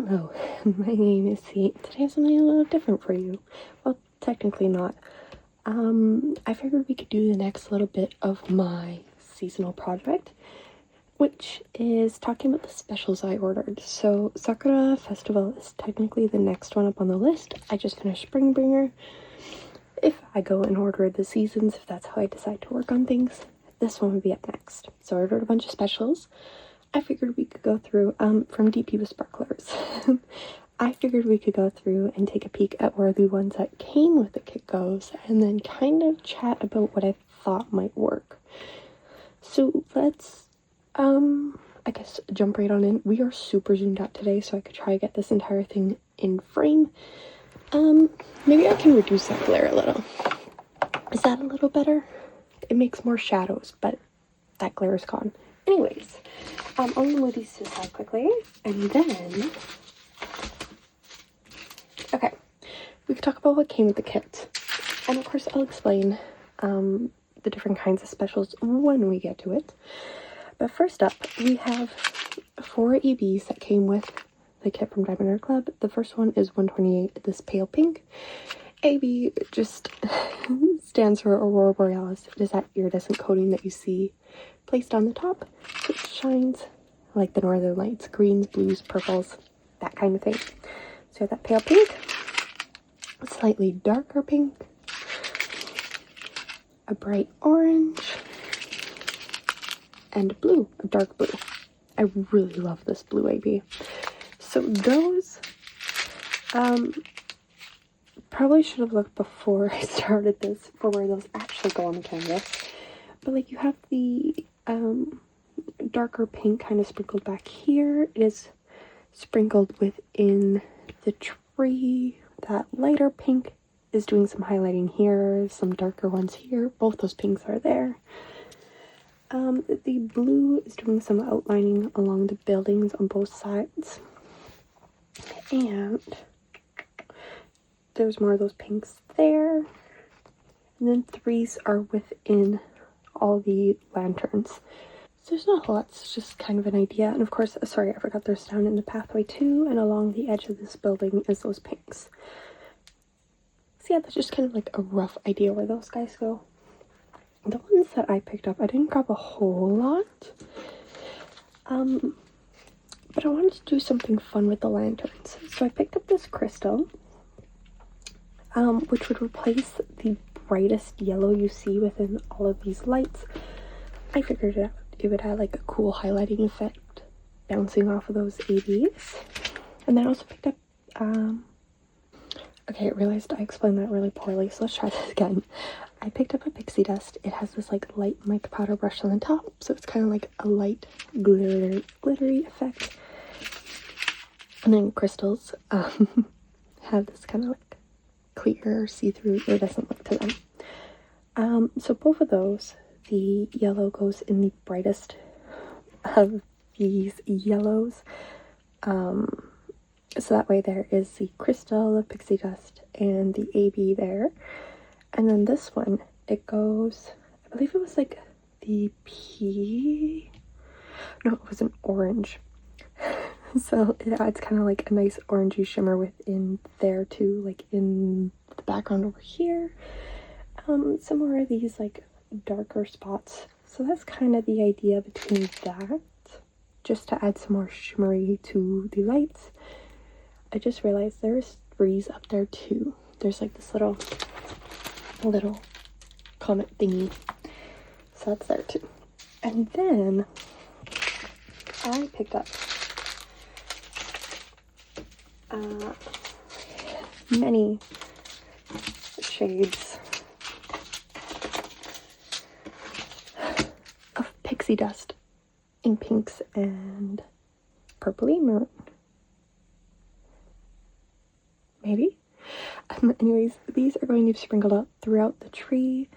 Hello, my name is C. Today I have something a little different for you. Well, technically not. I figured we could do the next little bit of my seasonal project, which is talking about the specials I ordered. So Sakura Festival is technically the next one up on the list. I just finished Springbringer. If I go and order the seasons, if that's how I decide to work on things, this one would be up next. So I ordered a bunch of specials. I figured we could go through, from DP with Sparklers. I figured we could go through and take a peek at where the ones that came with the kit goes, and then kind of chat about what I thought might work. So let's, I guess jump right on in. We are super zoomed out today, so I could try to get this entire thing in frame. Maybe I can reduce that glare a little. Is that a little better? It makes more shadows, but that glare is gone. Anyways, I'm going to move these to the side quickly, and then, okay, we can talk about what came with the kit, and of course I'll explain the different kinds of specials when we get to it. But first up, we have 4 ABs that came with the kit from diamondartclub. The first one is 128, this pale pink. AB just stands for Aurora Borealis. It is that iridescent coating that you see placed on the top, so it shines like the northern lights, greens, blues, purples, that kind of thing. So you have that pale pink, a slightly darker pink, a bright orange, and blue, a dark blue. I really love this blue AB. So those, probably should have looked before I started this for where those actually go on the canvas. But like, you have the darker pink kind of sprinkled back here. It is sprinkled within the tree. That lighter pink is doing some highlighting here, some darker ones here. Both those pinks are there. The blue is doing some outlining along the buildings on both sides. And there's more of those pinks there. And then 3s are within all the lanterns. So there's not a whole lot, it's just kind of an idea. And of course, sorry, I forgot there's down in the pathway too, and along the edge of this building is those pinks. So yeah, that's just kind of like a rough idea where those guys go. The ones that I picked up, I didn't grab a whole lot. But I wanted to do something fun with the lanterns. So I picked up this crystal, which would replace the brightest yellow you see within all of these lights. I figured it would have like a cool highlighting effect bouncing off of those ABs. And then I also picked up, okay, I realized I explained that really poorly, so let's try this again. I picked up a pixie dust. It has this like light mica powder brush on the top, so it's kind of like a light glittery effect. And then crystals have this kind of like clear, see-through, iridescent look to them. So both of those, the yellow goes in the brightest of these yellows. So that way there is the crystal, the pixie dust, and the AB there. And then this one, it goes, I believe it was like the no, it was an orange. So it adds kind of like a nice orangey shimmer within there too, like in the background over here. Some more of these like darker spots. So that's kind of the idea between that, just to add some more shimmery to the lights. I just realized there's 3s up there too. There's like this little comet thingy. So that's there too. And then I picked up many shades of pixie dust in pinks and purpley maroon. Maybe. Anyways, these are going to be sprinkled out throughout the tree.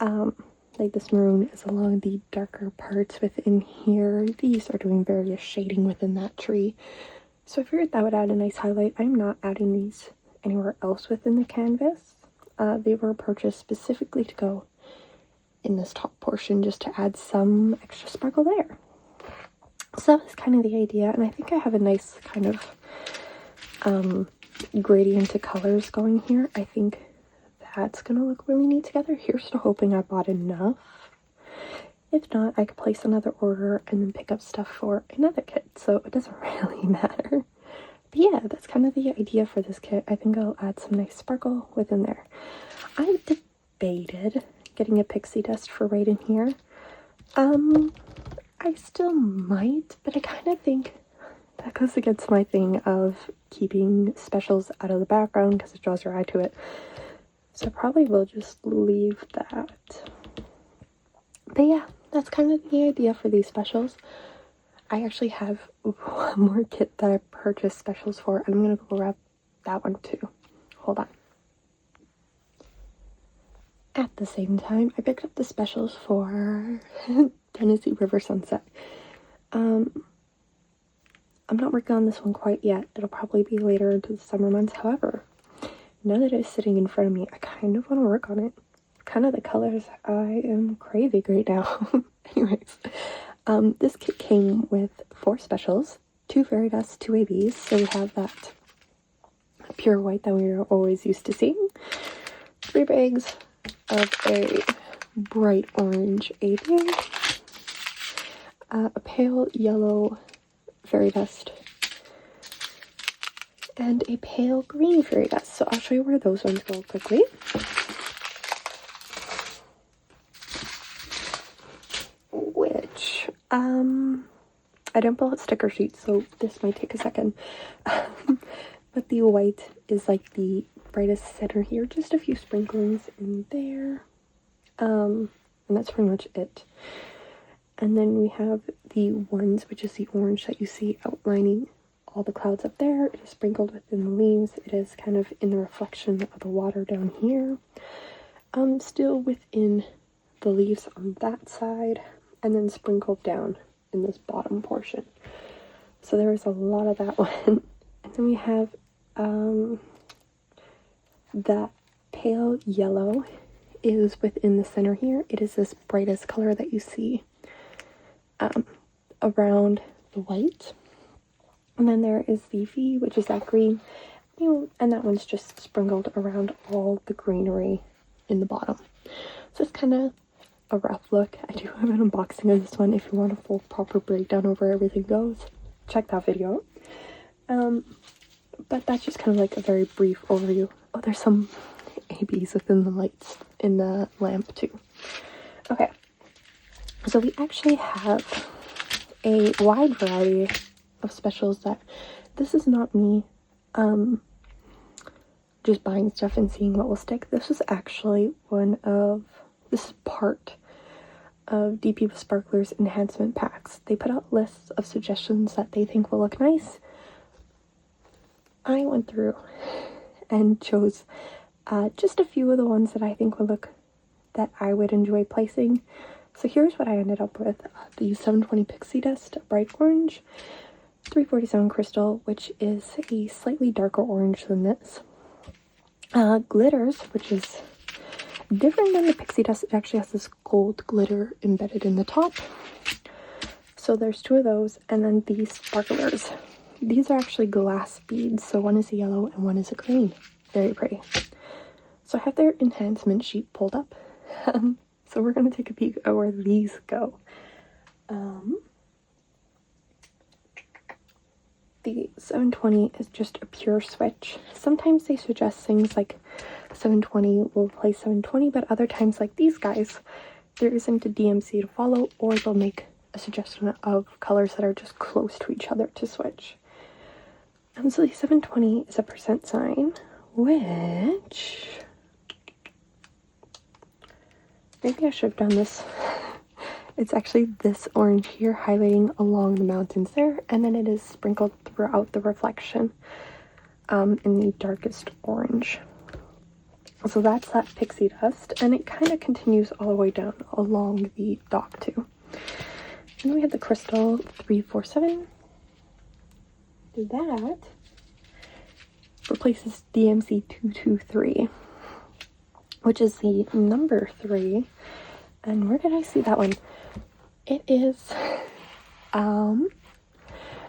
Like this maroon is along the darker parts within here. These are doing various shading within that tree. So I figured that would add a nice highlight. I'm not adding these anywhere else within the canvas. They were purchased specifically to go in this top portion just to add some extra sparkle there. So that was kind of the idea, and I think I have a nice kind of gradient to colors going here. I think that's gonna look really neat together. Here's to hoping I bought enough. If not, I could place another order and then pick up stuff for another kit, so it doesn't really matter. But yeah, that's kind of the idea for this kit. I think I'll add some nice sparkle within there. I debated getting a pixie dust for right in here. I still might, but I kind of think that goes against my thing of keeping specials out of the background because it draws your eye to it. So I probably will just leave that. But yeah, that's kind of the idea for these specials. I actually have one more kit that I purchased specials for, and I'm going to go grab that one too. Hold on. At the same time, I picked up the specials for Tennessee River Sunset. I'm not working on this one quite yet. It'll probably be later into the summer months. However, now that it's sitting in front of me, I kind of want to work on it. Kind of the colors I am craving right now. Anyways, this kit came with 4 specials, 2 fairy dusts, 2 ABs. So we have that pure white that we are always used to seeing. 3 bags of a bright orange AB, a pale yellow fairy dust, and a pale green fairy dust. So I'll show you where those ones go quickly. Which, I didn't pull out sticker sheets, so this might take a second. But the white is like the brightest center here, just a few sprinklings in there. And that's pretty much it. And then we have the ones, which is the orange that you see outlining all the clouds up there. It is sprinkled within the leaves. It is kind of in the reflection of the water down here. Still within the leaves on that side, and then sprinkled down in this bottom portion. So there is a lot of that one. And then we have that pale yellow is within the center here. It is this brightest color that you see around the white. And then there is the V, which is that green, and that one's just sprinkled around all the greenery in the bottom. So it's kind of a rough look. I do have an unboxing of this one. If you want a full proper breakdown of where everything goes, check that video. But that's just kind of like a very brief overview. Oh, there's some ABs within the lights in the lamp too. Okay, so we actually have a wide variety of specials that this is not me just buying stuff and seeing what will stick. This is actually this is part of DP with Sparklers enhancement packs. They put out lists of suggestions that they think will look nice. I went through and chose just a few of the ones that I think that I would enjoy placing. So here's what I ended up with. The 720 Pixie Dust, bright orange, 347 Crystal, which is a slightly darker orange than this. Glitters, which is different than the Pixie Dust. It actually has this gold glitter embedded in the top. So there's 2 of those, and then these sparklers. These are actually glass beads, so one is a yellow and one is a green. Very pretty. So I have their enhancement sheet pulled up. So we're going to take a peek at where these go. The 720 is just a pure switch. Sometimes they suggest things like 720 will play 720, but other times, like these guys, there isn't a DMC to follow, or they'll make a suggestion of colors that are just close to each other to switch. And so the 720 is a percent sign, which maybe I should have done this. It's actually this orange here highlighting along the mountains there, and then it is sprinkled throughout the reflection in the darkest orange. So that's that pixie dust, and it kind of continues all the way down along the dock too. And we have the crystal 347. That replaces DMC 223, which is the number 3. And where did I see that one? It is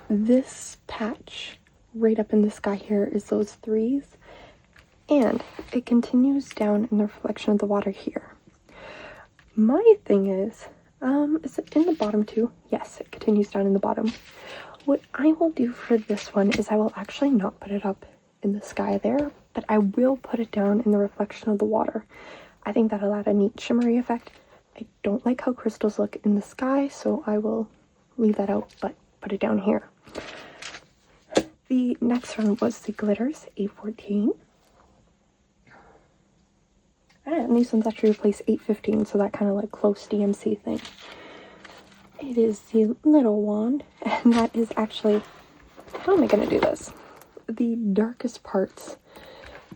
this patch right up in the sky here is those threes, and it continues down in the reflection of the water here. My thing is it in the bottom too? Yes, it continues down in the bottom. What I will do for this one is I will actually not put it up in the sky there, but I will put it down in the reflection of the water. I think that'll add a neat shimmery effect. I don't like how crystals look in the sky, so I will leave that out, but put it down here. The next one was the glitters, A14. And these ones actually replace 815, so that kind of like close DMC thing. It is the little wand, and that is actually, how am I going to do this? The darkest parts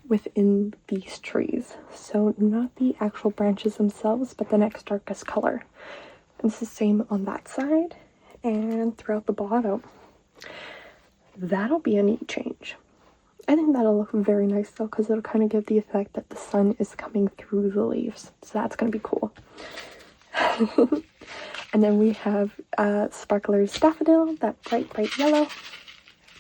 within these trees. So not the actual branches themselves, but the next darkest color. And it's the same on that side and throughout the bottom. That'll be a neat change. I think that'll look very nice though, because it'll kind of give the effect that the sun is coming through the leaves. So that's going to be cool. And then we have Sparkler's Daffodil, that bright yellow.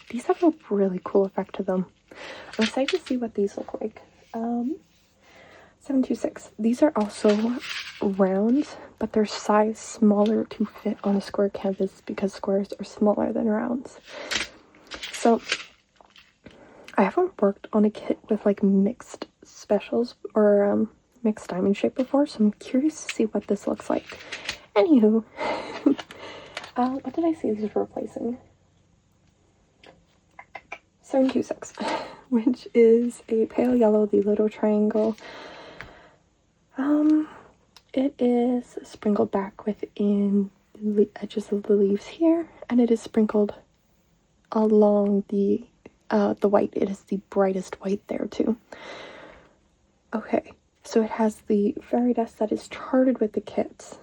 These have a really cool effect to them. I'm excited to see what these look like. 726. These are also rounds, but they're size smaller to fit on a square canvas because squares are smaller than rounds. So I haven't worked on a kit with like mixed specials or mixed diamond shape before, so I'm curious to see what this looks like. Anywho, what did I say this is replacing? 726, which is a pale yellow, the little triangle. It is sprinkled back within the edges of the leaves here, and it is sprinkled along the white. It is the brightest white there too. Okay, so it has the fairy dust that is charted with the kits,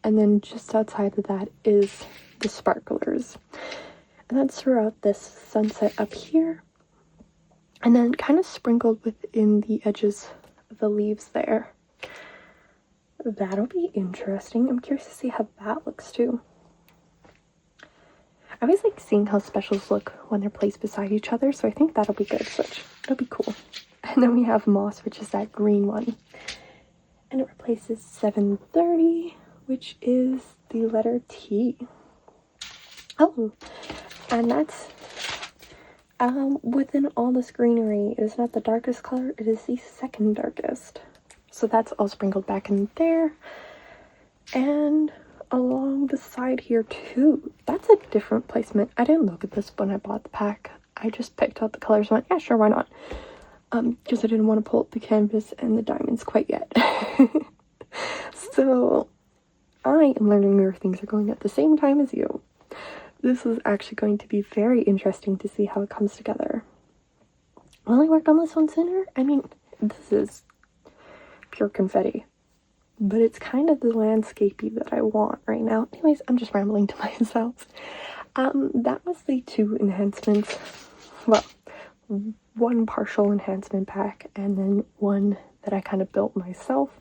and then just outside of that is the sparklers. And that's throughout this sunset up here, and then kind of sprinkled within the edges of the leaves there. That'll be interesting. I'm curious to see how that looks too. I always like seeing how specials look when they're placed beside each other, so I think that'll be good. It'll be cool. And then we have Moss, which is that green one. And it replaces 730, which is the letter T. Oh, and that's within all this greenery. It is not the darkest color, it is the second darkest. So that's all sprinkled back in there. And along the side here too. That's a different placement. I didn't look at this when I bought the pack. I just picked out the colors and went, yeah, sure, why not? Because I didn't want to pull up the canvas and the diamonds quite yet. So I am learning where things are going at the same time as you. This is actually going to be very interesting to see how it comes together. Will I work on this one sooner? I mean, this is pure confetti, but it's kind of the landscapey that I want right now. Anyways, I'm just rambling to myself. That was the 2 enhancements. Well, one partial enhancement pack and then one that I kind of built myself.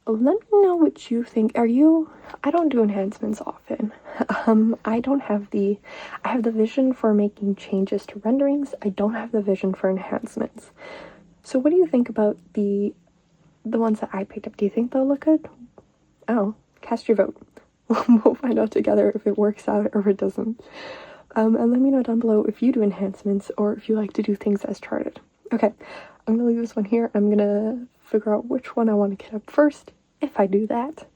Let me know what you think. I don't do enhancements often. I have the vision for making changes to renderings. I don't have the vision for enhancements. So what do you think about the ones that I picked up? Do you think they'll look good? Oh, cast your vote. We'll find out together if it works out or if it doesn't. And let me know down below if you do enhancements or if you like to do things as charted. Okay, I'm gonna leave this one here. I'm gonna figure out which one I want to get up first, if I do that.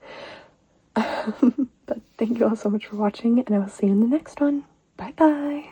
But thank you all so much for watching, and I will see you in the next one. Bye bye!